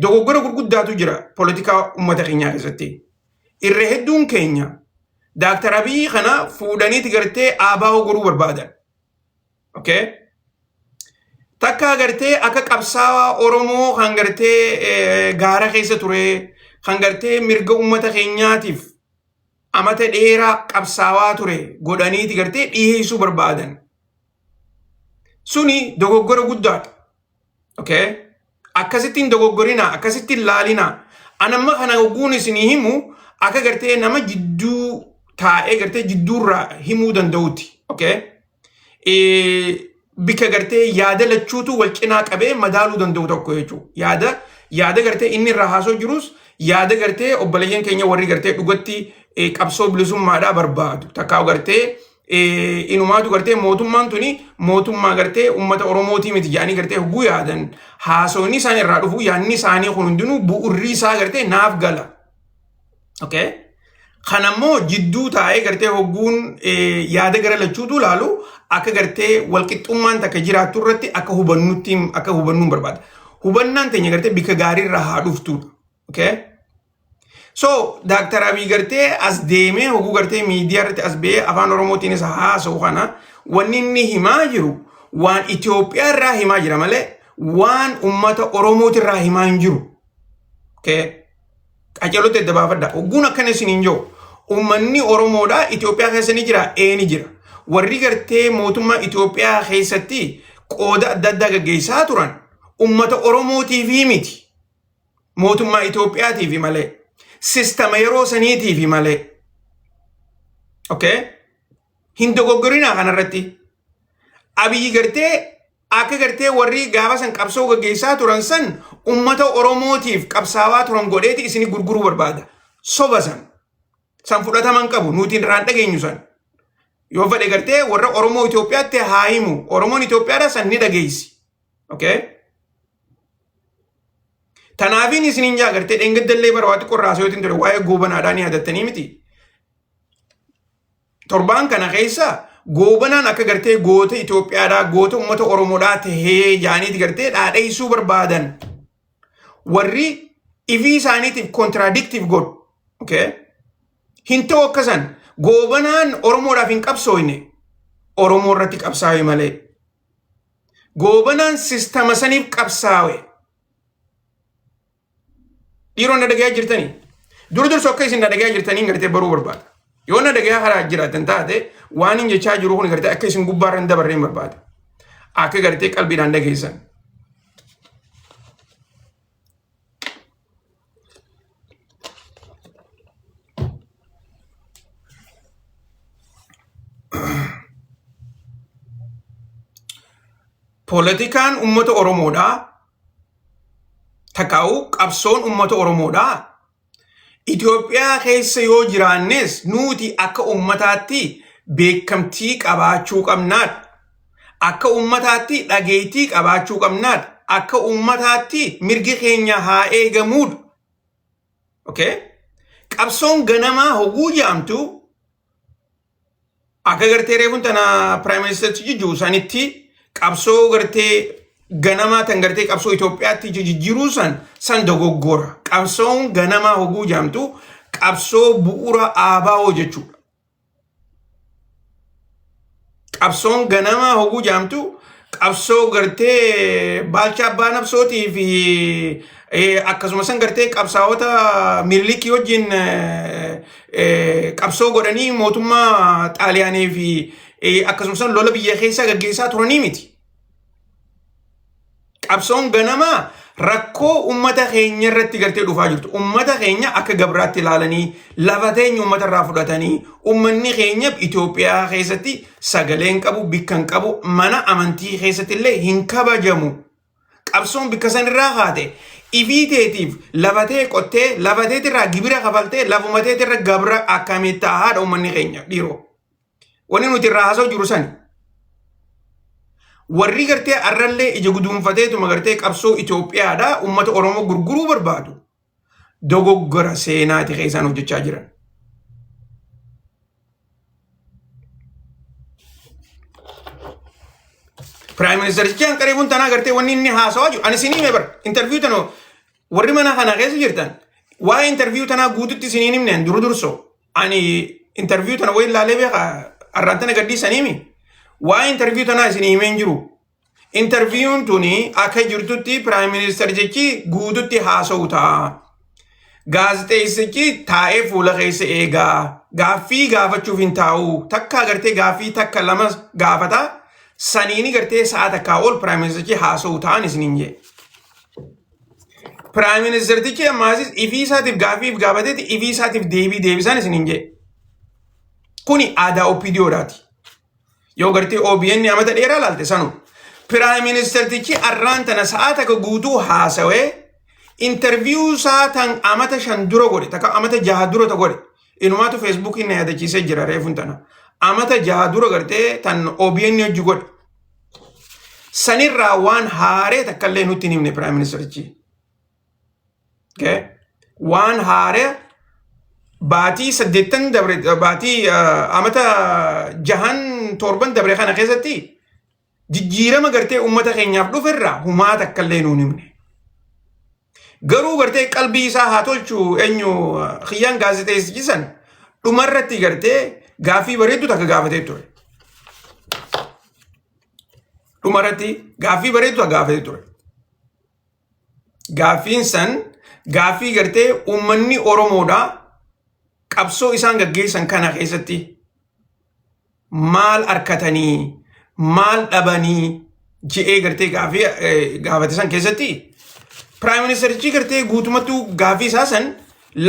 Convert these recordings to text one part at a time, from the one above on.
dogoggora gurguddaatu jira poolitikaa uummata keenyaa keessatti. Irra hedduun keenya Dr. Abiy kana fuudhaniiti gartee ABO goruu barbaadan. Okay? Takka gartee akka qabsaawaa Oromoo kan gartee gaara keessa ture, kan gartee mirga uummata keenyaatiif amata dheeraa qabsaawaa ture godhaniiti gartee dhiyeessuu barbaadan. Suni dogoggora guddaadha. Okay? Akkasittiin dogoggorina, akkasittiin laalina. Anamma kana hogguun isinii himu akka gartee nama jidduu taa'ee gartee jidduurraa himuu danda'uti. Okay? Bika gartee yaada lachuutu wal cinaa qabee madaaluu danda'u tokko jechuudha. Yaada gartee inni irraa haasoo jirus yaada gartee obboleeyyan keenya warri gartee dhugatti qabsoo bilisummaadhaa barbaadu. Takkaa gartee inumaatu gartee mootummaan tuni mootummaa gartee uummata Oromootii miti jedhanii gartee hogguu yaadan haasoonni isaan irraa dhufu yaadni isaanii kun hundinuu bu'urri isaa gartee naaf gala. Okay? Kanammoo jidduu taa'ee gartee hogguun yaada gara lachuutu laalu akka gartee walqixxummaan takka jiraattu irratti akka hubannuun barbaada. Hubannaan teenya gartee bika gaarii irraa haa dhuftudha. Okay? So Dr. Abiy gartee as deemee hogguu gartee miidiyaa irratti as ba'ee afaan Oromootiinis haasa'u kana wanni inni himaa jiru waan Itoophiyaa irraa himaa jira malee waan uummata Oromooti irraa himaa hin jiru. Okay? Qaceelotti adda baafadha. Hogguun akkana isiniin jiru. Uummanni Oromoodhaa Itoophiyaa keessa ni jira, ni jira. Warri gartee mootummaa Itoophiyaa keessatti qooda adda addaa gaggeessaa turan uummata Oromootiif miti. Mootummaa Itoophiyaatiif malee. Sistema yeroo saniitiif malee. Okay? Hin dogoggorina kanarratti. Abiyyi gartee akka gartee warri gaafa san qabsoo gaggeessaa turan san uummata Oromootiif qabsaawaa turan godheeti isini gurguruu barbaada. Soba san. San fudhataman qabu nuti irraan dhageenyu san. Yoo fedhe gartee warra Oromoo Itoophiyaatti haa himu. Oromoon Itoophiyaadha san ni dhageessi. Okay? Tanaafiin isiniin jaa gartee dheengaddallee barbaadu qorraasoo yootiin ture waa'ee goobanaadhaan yaadattanii miti. Torbaan kana keessa goobanaan akka gartee goota Itoophiyaadhaa goota uummata Oromoodhaa tahee jaaniiti gartee dhaadheessuu barbaadan. Warri ifii isaaniitiif kontraadiktiif godhu. Okay? Hin ta'u akkasan goobanaan Oromoodhaaf hin qabsooyne Oromoo irratti qabsaa'e malee. Goobanaan sistema saniif qabsaa'e. Dhiironni dhagayaa jirtanii. Dursa akka isin dhagayaa jirtanii gartee baruu barbaada. Yoo dhagayaa karaa jiraatan taate waan hin jechaa jiru kun gartee akka isin gubbaarra hin dabarree barbaada. Akka gartee qalbiidhaan dhageessan. Poolitikaan uummata Oromoodhaa takkaa'u qabsoon uummata Oromoodhaa Itoophiyaa keessa yoo jiraannes nuti akka uummataatti beekamtii qabaachuu qabnaadha. Akka uummataatti dhageettii qabaachuu qabnaadha. Akka uummataatti mirgi keenya haa eegamuudha. Okay? Qabsoon ganamaa hogguu jaamtu akka gartee reefun tana Prime Minister jijjiiruu sanitti qabsoo gartee ganamaa tan gartee qabsoo Itoophiyaatti jijjiiruu san dogoggora. Qabsoon ganamaa hogguu jaamtu qabsoo bu'uura ABO jechuudha. Qabsoon ganamaa hogguu jaamtu qabsoo gartee Baalchaa Abbaa Nabsootii fi akkasuma san gartee qabsaa'ota Minilikii wajjin qabsoo godhanii mootummaa Xaaliyaanii fi akkasuma san lola biyya keessaa gaggeessaa turanii miti. Qabsoon ganamaa rakkoo uummata keenya irratti gartee dhufaa jirtu. Uummata keenya akka gabraatti ilaalanii lafa teenya uummata irraa fudhatanii uummanni keenya Itoophiyaa keessatti sagaleen qabu, bikkan qabu, mana amantii keessatti illee hin kabajamu. Qabsoon bikka san irraa haate ifiiteetiif lafatee qottee lafateetirraa gibira kafaltee lafumateetirra gabra akkamitti haadha uummanni keenya dhiiroo. Wanni nuti irraa haasa'u jiru sani. Warri gartee arrallee ija guduunfateetuma gartee qabsoo Itoophiyaadhaa uummata Oromoo gurguruu barbaadu. Dogoggora seenaati keessaan hojjechaa jiran. Prime Minister Jaan qareebuun tanaa gartee wanni inni haasawaa jiru. Ani isinii mee bara interview tanoo warri mana kana keessa jirtan waa interview tana guututti isiniin himneen durso ani interview tana way laalee beeka arrantana gadhiisaniimi waa interview tana isinii himeen jiru interviewun tuni akka jirtutti prime minister jechi guututti haasa'u ta'a gaazexeessichi taa'ee fuula keessa eegaa gaaffii gaafachuuf hin taa'u takka agartee gaaffii takka lama gaafata saniini gartee sa'a takkaa ol prime ministerichi haasa'u ta'an isiniin jee prime ministerichi ammaasis ifii isaatiif gaaffiif gaafateeti ifii isaatiif deebisan isiniin jee kuni aadaa OPDO'dhaati yoo gartee OBN amata dheeraa laalte sanu prime ministerichi arraan tana sa'a takka guutuu haasawee interview saatan amata 5 dura godhe takka amata 6 dura godhe inumaatu Facebook na yaadachiisee jira reefun tana amata 6 dura gartee tan OBN hojii godhe sanirraa waan haaree takka illee nutti hin himne prime ministerichi okay waan haaree baatii 8 dabre baatii amata 6-7 dabre kana keessatti jijjiirama gartee ummata keenyaaf dhuferraa humaa takka illee nuun himne garuu gartee qalbii isaa haa tolchu eenyu khiyyaan gaazexeessichi san dhumarratti gartee gaaffii bareedu takka gaafatee ture dhumarratti gaaffii bareedu takka gaafatee ture gaaffiin san gaaffii gartee ummanni Oromoodhaa qabsoo isaan gaggeessan kana keessatti maal arkatanii maal dhabanii je'ee gartee gaafate san keessatti prime ministerichi gartee guutumatti gaaffii isaa san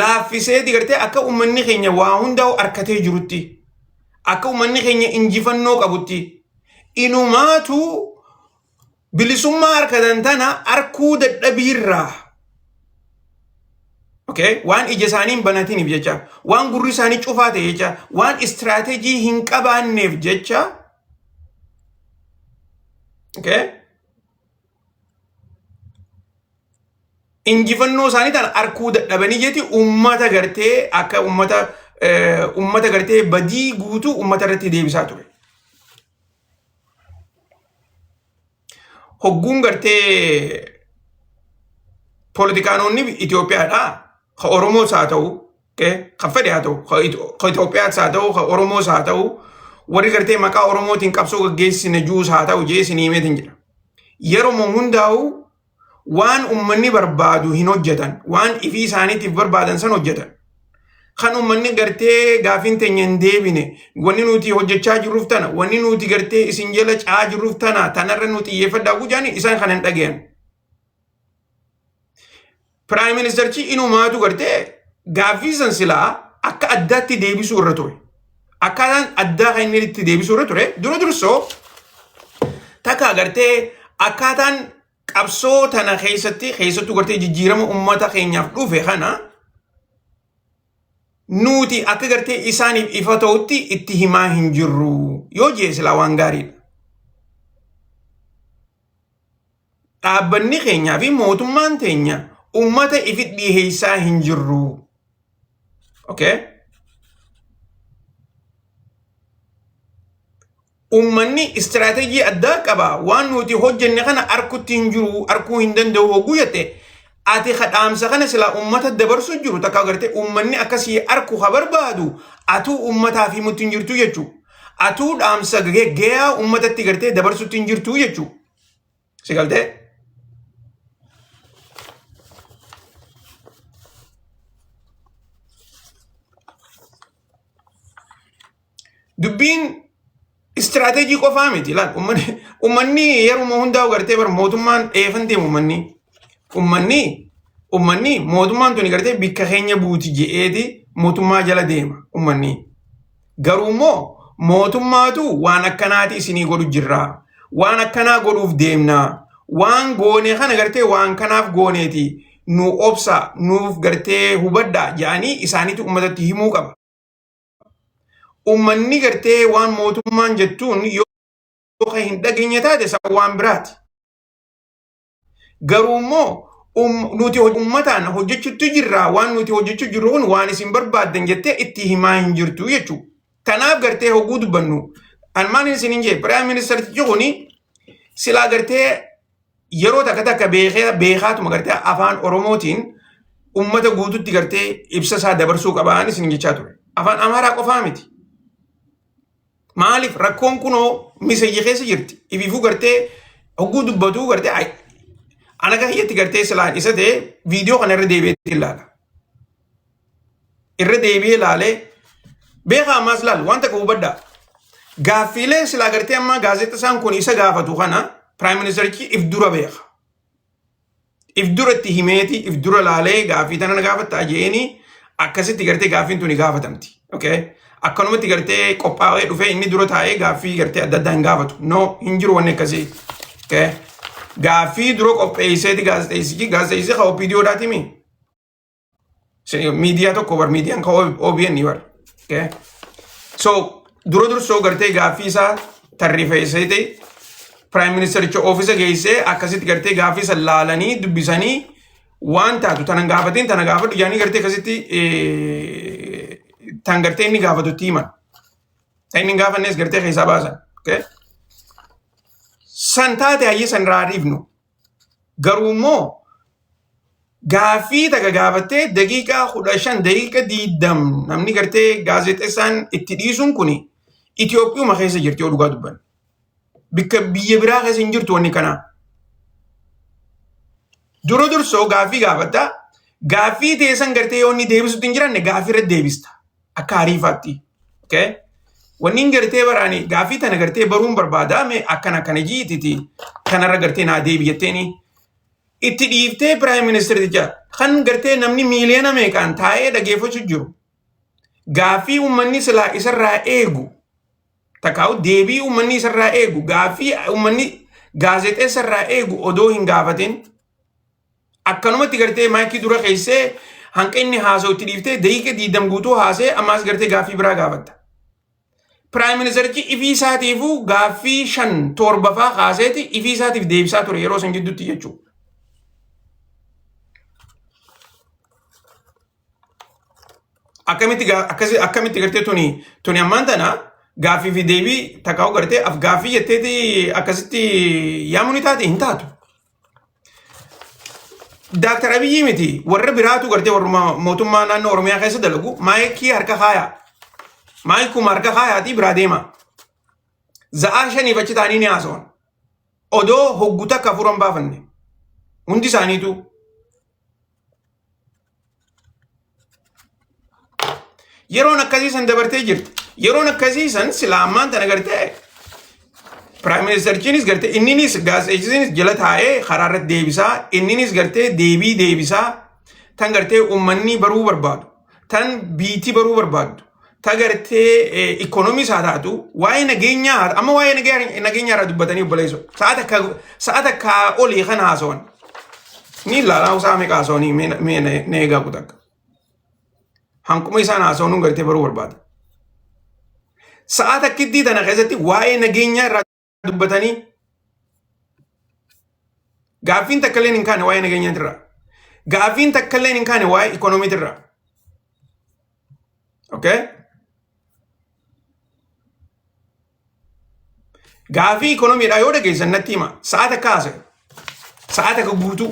laaffiseeti gartee akka ummanni keenya waa hundaa'u arkatee jirutti akka ummanni keenya injifannoo qabutti inumaatu bilisummaa arkatan tana arkuu dadhabiirraa okay waan ija isaaniin banatiniif jecha waan gurri isaanii cufaa ta'e jecha waan istiraatejii hin qabaanneef jecha okay injifannoo isaanii tan arkuu dadhabanii jeeti ummata gartee akka ummata gartee badii guutuu ummata irratti deebisaa ture hogguun gartee politikaanonni Itoophiyaadhaa ka Oromoos haa ta'u kan fedhe haa ta'u ka Itoophiyaas haa ta'u ka Oromoos haa ta'u warri gartee maqaa Oromootiin qabsoo gaggeessine juus haa ta'u jee isin himeetiin jira yeroo hundaa'u waan ummanni barbaadu hin hojjetan waan ifii isaaniitiif barbaadan san hojjetan kan ummanni gartee gaafiin teenya hin deebine wanni nuti hojjechaa jirruuf tana wanni nuti gartee isin jala caa jirruuf tana tanarra nuti xiyyeeffadhaa gujaani isaan kan hin dhagayan prime ministerichi inumaatu gartee gaaffii san silaa akka addaatti deebisuu irra ture akkaataan addaa kan inni itti deebisuu irra ture dursoo takka gartee akkaataan qabsoo tana keessattuu gartee jijjiirama ummata keenyaaf dhufe kana nuti akka gartee isaaniif ifa ta'utti itti himaa hin jirru yoo jee silaa waan gaariidha dhaabbanni keenyaa fi mootummaan teenya ummata ifi dhiheessaa hin jirru okay ummanni istiraatejii addaa qaba waan nuti hojjenne kana arkutti hin jiru arkuu hin danda'u hogguu jette ati khadhaamsa kana sila ummata dabarsu jiru takka gartee ummanni akkasii arku ha barbaadu atuu ummataaf himutti hin jirtu jechuu atuu dhaamsa gayaa ummatatti gartee dabarsutti hin jirtu jechuu si galtee dubbiin istiraatejii qofaa miti laal ummanni yeruma hundaa'u gartee bar mootummaan dheefan deemu ummanni mootummaan tuni gartee bikka keenya buuti je'eeti mootummaa jala deema ummanni garuu immoo mootummaatu waan akkanaati isinii godhu jirraa waan akkanaa godhuuf deemnaa waan goonee kana gartee waan kanaaf gooneeti nu obsa nuuf gartee hubaddaa jedhanii isaaniitu ummatatti himuu qaba ummanni gartee waan mootummaan jettuun yoo hin dhageenye taate isa waan biraati garuu immoo nuti ummataan hojjechuutti jirra waan nuti hojjechuu jirru kun waan isin barbaaddan jettee itti himaa hin jirtu jechuudha kanaaf gartee hogguu dubbannu an maan isin hin jee prime ministerichi kuni silaa gartee yeroo takka takka beekaatuma gartee afaan Oromootiin ummata guututti gartee ibsa isaa dabarsuu qabaan isin jechaa ture. Afaan Amaaraa qofaa miti. Maaliif rakkoon kunoo misayya keessa jirti. Ififuu gartee hogguu dubbatuu gartee ana gahiyyatti gartee silaan isa ta'e viidiyoo kana irra deebi'ee ilaala. Irra deebi'ee ilaalee beekaa ammaas laal wanta qabu baddaa. Gaaffiilee silaa gartee amma gaazexeessaan kun isa gaafatu kana Prime Ministerichi if dura beeka. If dura itti himeeti if dura laalee gaaffii tana gaafatta jeeni akkasitti gartee gaaffiin tuni gaafatamti. Okay? Akkanumatti gartee qophaa'ee dhufee inni dura taa'ee gaaffii gartee adda addaa hin gaafatu. No, hin jiru wanni akkasii. Okay? Gaaffii dura qopheesseeti gaazexeessi haa OPDOdhaati mi? Miidiyaa tokko bar miidiyaan haa OBN bar. Okay? So, dura dursoo gartee gaaffii isaa tarreeffeesseeti Prime Ministericha ofiisa geessee akkasitti gartee gaaffii isa laalanii dubbisanii waan taatu tanan gaafatiin tana gaafadhu yaanii gartee akkasitti tan gartee inni gaafatutti himan. Tan inni gaafannees gartee keessaa baasan. Okay? San taate hayyee san raadhiifnu. Garuu immoo gaaffii takka gaafattee daqiiqaa 15 daqiiqa 20 namni gartee gaazexeessaan itti dhiisuun kuni Itoophiyuma keessa jirti yoo dhugaa dubban. Bikka biyya biraa keessa hin jirtu wanni kanaa. Dura dursoo gaaffii gaafatta. Gaaffii teessan gartee yoo inni deebisutti hin jiranne gaaffii irratti deebista. Akka hariifaatti. Okay? Wanni hin gartee baraani gaaffii tana gartee baruun barbaadame akkana jiititi. Kanarra gartee naa deebiyatteeni. Itti dhiiftee Prime Ministericha kan gartee namni miiliyoona meeqaan taa'ee dhageeffachuu jiru. Gaaffii uummanni silaa isarraa eegu. Takaawu deebii uummanni isarraa eegu. Gaaffii uummanni gaazexeessarraa eegu odoo hin gaafatin. Akkanumatti gartee maayikii dura keessee hanqa inni haasa'u itti dhiiftee daqiiqa 20 guutuu haasee ammaas gartee gaaffii biraa gaafatta. Prime Ministerichi ifii isaatiifuu gaaffii 5-7 faa haaseeti ifii isaatiif deebisaa ture yeroo san gidduutti jechuudha. Akkamitti gartee tuni ammaan tana gaaffii fi deebii takkaa'u gartee af gaaffii jetteeti akkasitti yaamuun taate hin taatu. Dr. Abiyyi miti warra biraatu gartee warra mootummaa naannoo Oromiyaa keessa dalagu maayikii harka kaayaa. Maayikuma harka kaayaatii biraa deema. Za'aa 5 achi taa'anii ni haasawan. Odoo hogguta akka furan baafanne. Hundi isaaniitu. Yeroon akkasiisan dabartee jirti. Yeroon akkasiisan silaa ammaan tana gartee Prime Ministerichiinis gartee inninis gaazexeessisiinis jala taa'ee karaa irratti deebisaa inninis gartee deebii deebisaa tan gartee uummanni baruu barbaadu tan biitii baruu barbaadu ta gartee ikoonomii isaa taatu waa'ee nageenyaa amma waa'ee nageenyaa irraa dubbatanii obboleessu sa'aata akka olii kana haasawan ni ilaalaa usaa meeqa haasawanii mee na eegaa kutakka hankuma isaan haasawanuun gartee baruu barbaada. Sa'aata akkittii tana keessatti waa'ee nageenyaa irraa dubbatanii gaaffiin takka illee hin kaane waa'ee nageenyaatirraa. Gaaffiin takka illee hin kaane waa'ee ikoonomiitirraa. Okay? Gaaffii ikoonomiidhaa yoo dhageessan natti hima. Sa'aata akka haasa'e. Sa'aata akka guutuu.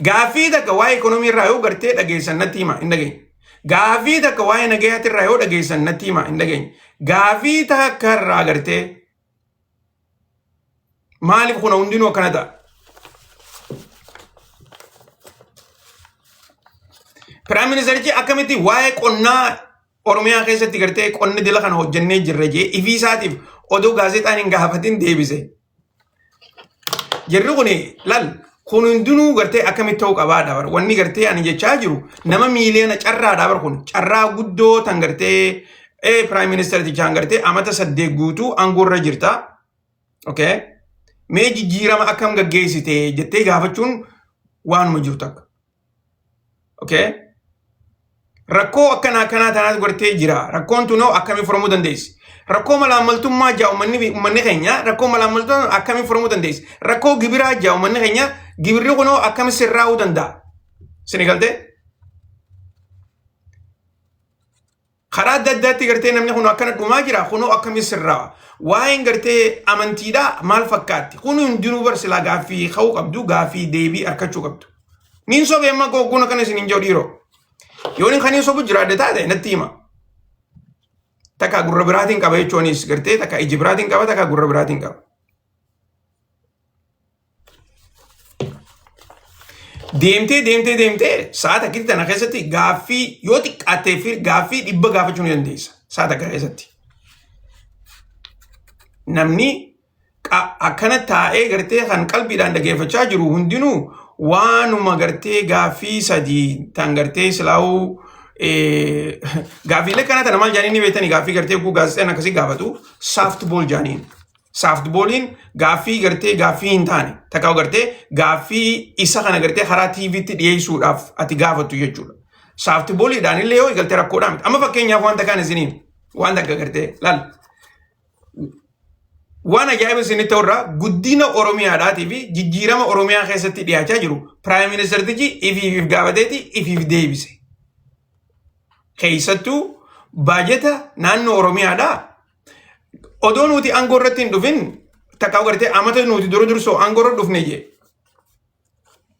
Gaaffii takka waa'ee ikoonomiirraa yoo gartee dhageessan natti hima hin dhageenye. Gaaffii takka waa'ee nageenyaatirraa yoo dhageessan natti hima hin dhageenye. Gaaffii takka irraa gartee maaliif kuna hundinuu akkana ta'a? Prime Ministerichi akkamitti waa'ee qonnaa Oromiyaa keessatti gartee qonni dila kana hojjennee jirra jee ifii isaatiif oduu gaazexaan hin gaafatin deebise. Jirri kuni lal kun hundinuu gartee akkamitti ta'uu qabaadha bar. Wanni gartee ani jechaa jiru nama miiliyoona carraadha bar kun carraa guddoo tan gartee Prime Ministerichi gartee amata 8 guutuu aangoorra jirta. Okay? Mee jijjiirama akkam gaggeessite jettee gaafachuun waanuma jirtu akka. Okay? Rakkoo akkanaa tanaas gartee jira. Rakkoon tunoo akkamii furamuu dandeessi? Rakkoo malaammaltummaa jaa uummanni keenya rakkoo malaammaltummaa akkamii furamuu dandeessi? Rakkoo gibiraa jaa uummanni keenya gibirri kunoo akkamii sirraa'uu danda'a? Sini galtee? karaa adda addaatti gartee namni kun akkana dhumaa jira kunoo akkamii sirraa waa'een gartee amantiidhaa maal fakkaatti kun hundinuu barsilaa gaaffii ka'uu qabdu gaaffii deebii arkachuu qabdu niin sobee amma gogguna kana isin hin jedhu dhiiroo yoo niin kaniin sobu jiraadde taate natti hima takka gurra biraatiin qaba jechuunis gartee takka iji biraatiin qaba takka gurra biraatiin qaba. Deemtee saata akkatti tana keessatti gaaffii yoo xiqqaattee fi gaaffii 100 gaafachuu ni dandeessa saata akka keessatti. Namni akkana taa'ee gartee kan qalbiidhaan dhageeffachaa jiru hundinuu waanuma gartee gaaffii 3 tan gartee silaa'uu gaaffiilee kana tana maal jaaniin ni beektanii gaaffii gartee guu gaazexaan akkasii gaafatu saaft bool jaaniin. Saaft booliin gaaffii gartee gaaffii hin taane takka gartee gaaffii isa kana gartee karaa TV'tti dhiyeessuudhaaf ati gaafattu jechuudha. Saaft booliidhaan illee yoo eegalte rakkoodhaa miti. Amma fakkeenyaaf wanta kaan isiniin waan takka gartee laal. Waan ajaa'iba isinii ta'urraa guddina Oromiyaadhaatii fi jijjiirama Oromiyaa keessatti dhiyaachaa jiru Piraayim Ministeertichi ifiif gaafateeti ifiif deebise. Keessattuu baajeta naannoo Oromiyaadhaa odoo nuti aangoo irratti hin dhufin takka gartee amata nuti dursoo aangoo irra dhufne jee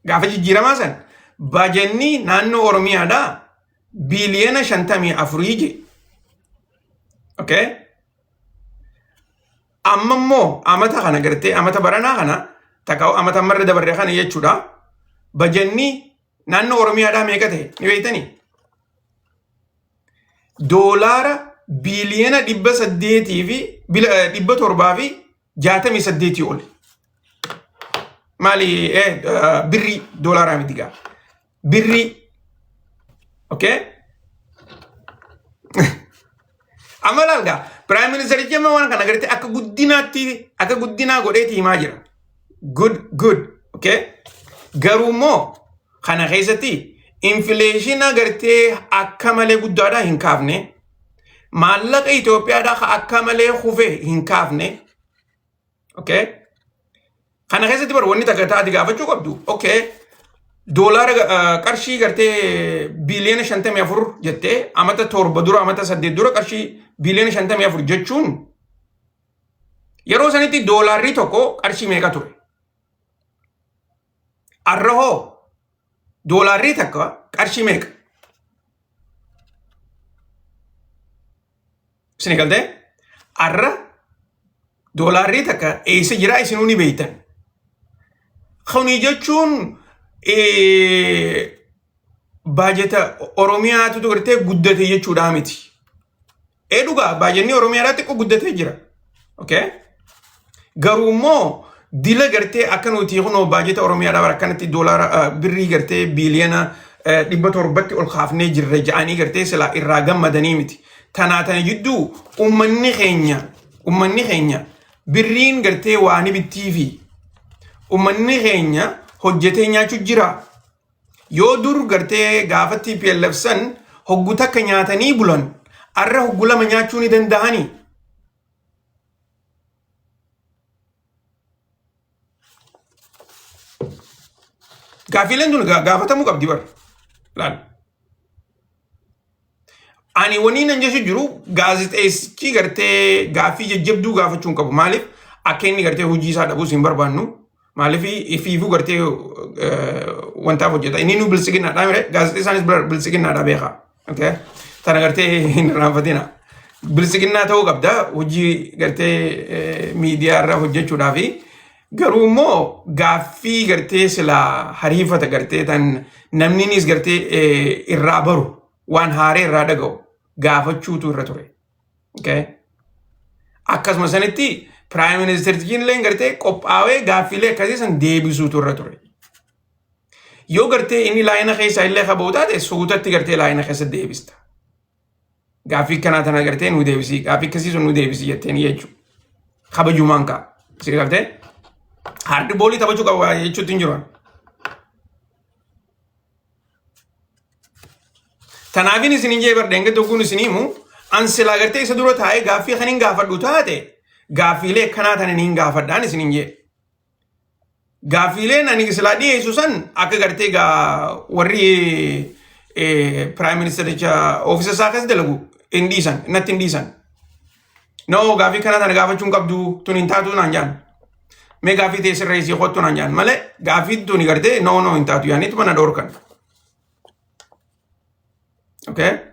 gaafa jijjiiramaa san baajenni naannoo Oromiyaadhaa biiliyoona 54 jee. Okay? Amma immoo amata kana gartee amata baranaa kana takka amata marra dabarre kana jechuudha. Baajenni naannoo Oromiyaadhaa meeqa ta'e ni beektanii? Doolaara biiliyoona 800 fi 768 ol. Maali birrii doolaaraa miti gaa. Birrii. Okay? Amma laalgaa Piraayim Ministeerichi amma waan kana gartee akka guddinaa godheeti himaa jira. Good. Okay? Garuu immoo kana keessatti infileeshina gartee akka malee guddaadhaa hin kaafne. Maallaqa Itoophiyaadhaa akka malee kufee hin kaafne. Okay? Kana keessatti bar wanni takka taati gaafachuu qabdu. Okay. Doolaara qarshii gartee biiliyoona 54 jettee amata 7 dura amata 8 dura qarshii biiliyoona 54 jechuun yeroo sanitti doolaarri tokko qarshii meeqa ture? Arrahoo doolaarri takka qarshii meeqa? Isin galtee arra doolaarri takka eessa jira isinuu ni beektan. Kuni jechuun baajeta Oromiyaatu gartee guddate jechuudha miti. Dhugaa baajenni Oromiyaadhaa xiqqoo guddatee jira. Okay? Garuu immoo dila gartee akka nuti kunoo baajeta Oromiyaadhaa akkanatti doolaara birrii gartee biiliyoona 700 ol kaafnee jirra ja'anii gartee silaa irraa gammadanii miti. Tana jidduu ummanni keenya birriin gartee waa ni bittii fi ummanni keenya hojjetee nyaachuu jira. Yoo dur gartee gaafatti PLFsan hoggu takka nyaatanii bulan arra hoggu lama nyaachuu ni danda'anii. Gaaffiileen tun gaafatamuu qabdi bar. Laal. Ani wani nan jechu jiru gaazexeessichi gartee gaaffii jajjabduu gaafachuu hin qabu. Maaliif akka inni gartee hojii isaa dhabuus hin barbaannu. Maaliif ifiifuu gartee wantaaf hojjeta. Inni nu bilisiginnaadhaa mire gaazexeessaanis bilisiginnaadhaa beekaa. Okay? Tana gartee hin irraanfatina. Bilisiginnaa ta'uu qabda hojii gartee miidiyaa irraa hojjechuudhaa fi garuu immoo gaaffii gartee silaa hariifata gartee tan namninis gartee irraa baru waan haaree irraa dhaga'u gaafachuutu irra ture. Okay? Akkasuma sanitti Piraayim Ministeerichiin illee gartee qophaa'ee gaaffiilee akkasii san deebisuutu irra ture. Yoo gartee inni laayina keessaa illee qabuu taate suutatti gartee laayina keessa deebista. Gaaffii kanaa tana gartee nu deebisi. Gaaffii akkasii sun nu deebisi jettee ni jechuudha. Kabajumaan ka'a. Isin gartee hardi boolii taphachuu qaba jechuutti hin jiru. Tanaafin isin hin jee bardeen tokkoon isin himu ansilaa gartee isa dura taa'ee gaaffii kan hin gaafadhu taate gaaffiilee akkanaa tanan hin gaafadhaan isin hin jee. Gaaffiileen ani silaa dhiyeessu san akka gartee warri Piraayim Ministeericha oofisa isaa akkas dalagu Indisan, natti indisan. No, gaafii kana tana gaafachuun qabdu tun hin taatu naan jaan. Mee gaafii teessirra isii qottu naan jaan malee gaafii tuni gartee no hin taatu yaaniitu mana dhoorkan. Okay?